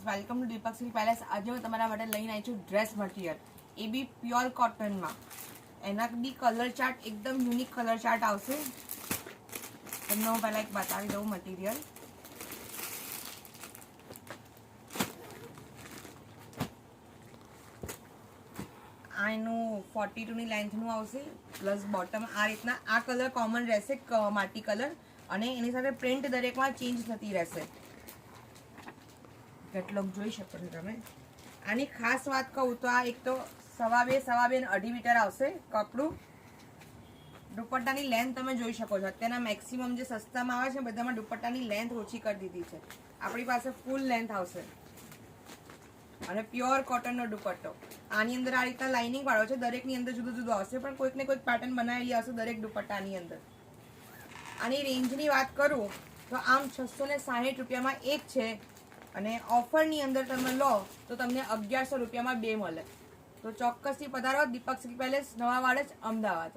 Welcome to Deepak silk palace. આજે હું તમારા માટે લઈને આવી છું ડ્રેસ મટીરિયલ, એ બી પ્યોર કોટનમાં. એના બી કલર ચાર્ટ એકદમ યુનિક કલર ચાર્ટ આવશે. તમને હું પહેલાં એક બતાવી દઉં મટીરિયલ. આ એનું 42 ની લેન્થનું આવશે, પ્લસ બોટમ આ રીતના. આ કલર કોમન રહેશે, માટી કલર, અને એની સાથે પ્રિન્ટ દરેકમાં ચેન્જ થતી રહેશે. કેટલોક જોઈ શકો છો તમે. આની ખાસ વાત કહું તો આ એક તો 2.5 અને 2.5 મીટર આવશે કપડું. દુપટ્ટાની લેન્થ તમે જોઈ શકો છો. અત્યારના મેક્સિમમ જે સસ્તામાં આવે છે બધામાં દુપટ્ટાની લેન્થ ઓછી કરી દીધી છે. આપણી પાસે ફૂલ લેન્થ આવશે અને પ્યોર કોટનનો દુપટ્ટો. આની અંદર આ રીતના લાઇનિંગ વાળો છે. દરેકની અંદર જુદું જુદું આવશે, પણ કોઈક ને કોઈક પેટર્ન બનાવેલી આવશે દરેક દુપટ્ટાની અંદર. આની રેન્જની વાત કરું તો આમ 660 રૂપિયામાં એક છે, અને ઓફરની અંદર તમે લો તો તમને 1100 રૂપિયામાં બે મળે. તો ચોક્કસથી પધારો દીપક સિલ્ક પેલેસ, નવા વાડજ, અમદાવાદ.